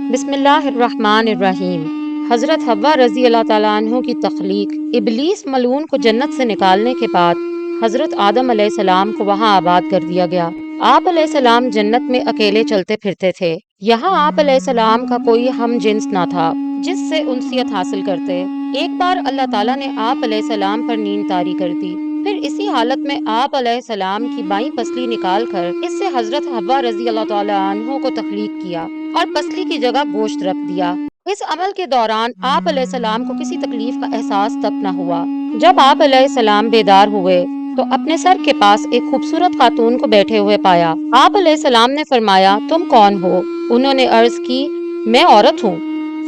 बिस्मिल्लाहिर्रहमानिर्रहीम। हज़रत हव्वा रज़ी अल्लाह ताला अन्हो की तख्लीक। इब्लीस मलून को जन्नत से निकालने के बाद हज़रत आदम अलैहिस्सलाम को वहाँ आबाद कर दिया गया। आप अलैहिस्सलाम जन्नत में अकेले चलते फिरते थे। यहाँ आप अलैहिस्सलाम का कोई हम जिन्स ना था जिससे उनसियत हासिल करते। एक बार अल्लाह ताला ने आप अलैहिस्सलाम पर नींद तारी कर दी। फिर इसी हालत में आप अलैहिस्सलाम की बाईं पसली निकाल कर इससे हज़रत हव्वा रज़ी अल्लाह ताला अन्हो को तख्लीक किया और पसली की जगह गोश्त रख दिया। इस अमल के दौरान आप अलैहिस्सलाम को किसी तकलीफ का एहसास तक न हुआ। जब आप अलैहिस्सलाम बेदार हुए तो अपने सर के पास एक खूबसूरत खातून को बैठे हुए पाया। आप अलैहिस्सलाम ने फरमाया, तुम कौन हो? उन्होंने अर्ज की, मैं औरत हूँ।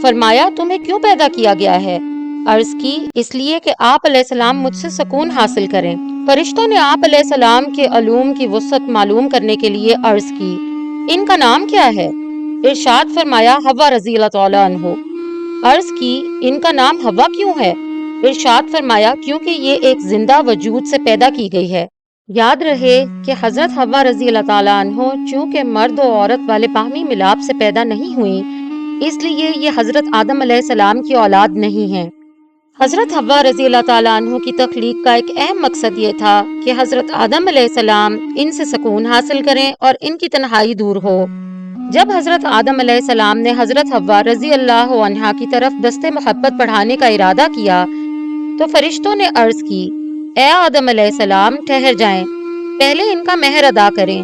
फरमाया, तुम्हें क्यों पैदा किया गया है? अर्ज की, इसलिए कि आप अलैहिस्सलाम मुझसे सुकून हासिल करें। फरिश्तों ने आप अलैहिस्सलाम के अलूम की वुसअत मालूम करने के लिए अर्ज की, इनका नाम क्या है? इरशाद फरमाया, हव्वा रज़ी अल्लाह ताला अन्हो। अर्ज की, इनका नाम हव्वा क्यों है? इरशाद फरमाया, क्योंकि ये एक जिंदा वजूद से पैदा की गई है। याद रहे कि हजरत हव्वा रज़ी अल्लाह ताला अन्हो चूंकि मर्द और औरत वाले बाहमी मिलाप से पैदा नहीं हुई, इसलिए ये हजरत आदम अलैहिस्सलाम की औलाद नहीं है। हजरत हव्वा रज़ी अल्लाह ताला अन्हो की तख्लीक का एक अहम मकसद ये था कि हजरत आदम अलैहिस्सलाम इनसे सुकून हासिल करें और इनकी तन्हाई दूर हो। जब हजरत आदम अलैहिस्सलाम ने हजरत हव्वा रज़ी अल्लाह अन्हा की तरफ दस्ते मोहब्बत बढ़ाने का इरादा किया तो फरिश्तों ने अर्ज की, ए आदम अलैहिस्सलाम, ठहर जाएं, पहले इनका मेहर अदा करें।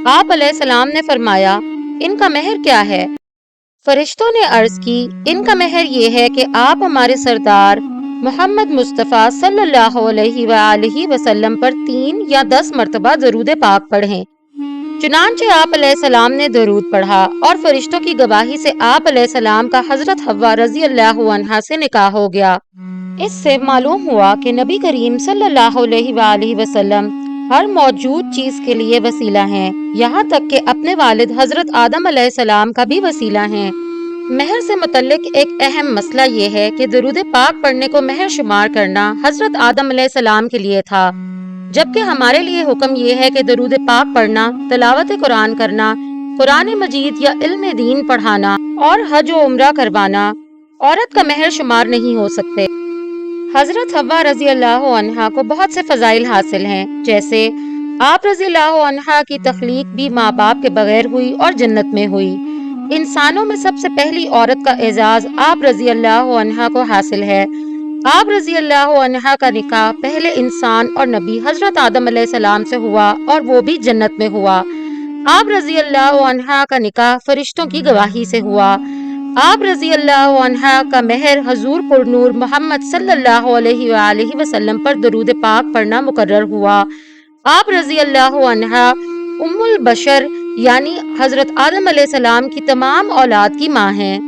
आप अलैहिस्सलाम ने फरमाया, इनका मेहर क्या है? फरिश्तों ने अर्ज की, इनका मेहर ये है कि आप हमारे सरदार मोहम्मद मुस्तफ़ा सल्लल्लाहु अलैहि वसल्लम पर 3 या 10 मरतबा दरूद पाक पढ़ें। चुनांचे आप अलैहिस्सलाम ने दरूद पढ़ा और फरिश्तों की गवाही से आप अलैहिस्सलाम का हजरत हव्वा रज़ी अल्लाह अन्हा से निकाह हो गया। इससे मालूम हुआ कि नबी करीम सल्लल्लाहु अलैहि वसल्लम हर मौजूद चीज के लिए वसीला हैं, यहाँ तक कि अपने वालिद हजरत आदम अलैहिस्सलाम का भी वसीला हैं। महर से मुतल्लिक एक अहम मसला ये है कि दरूद पाक पढ़ने को महर शुमार करना हजरत आदम अलैहिस्सलाम के लिए था, जबकि हमारे लिए हुक्म ये है कि दरूद पाक पढ़ना, तिलावत कुरान करना, कुरान मजीद या इल्म दीन पढ़ाना और हज व उम्रा करवाना औरत का महर शुमार नहीं हो सकते। हजरत हव्वा रज़ी अल्लाह अन्हा को बहुत से फजाइल हासिल हैं, जैसे आप रज़ी अल्लाह अन्हा की तख्लीक भी माँ बाप के बगैर हुई और जन्नत में हुई। इंसानों में सबसे पहली औरत का एजाज आप रज़ी अल्लाह अन्हा को हासिल है। आप रज़ी अल्लाह अन्हा का निकाह पहले इंसान और नबी हजरत आदम अलैहिस्सलाम से हुआ और वो भी जन्नत में हुआ। आप रज़ी अल्लाह अन्हा का निकाह फरिश्तों की गवाही से हुआ। आप रज़ी अल्लाह अन्हा का मेहर हजूर पुरनूर मोहम्मद सल्लल्लाहु अलैहि वसल्लम पर दरूद पाक पढ़ना मुकर्रर हुआ। आप रज़ी अल्लाह अन्हा उम्मुल बशर यानी हजरत आदम अलैहिस्सलाम की तमाम औलाद की माँ हैं।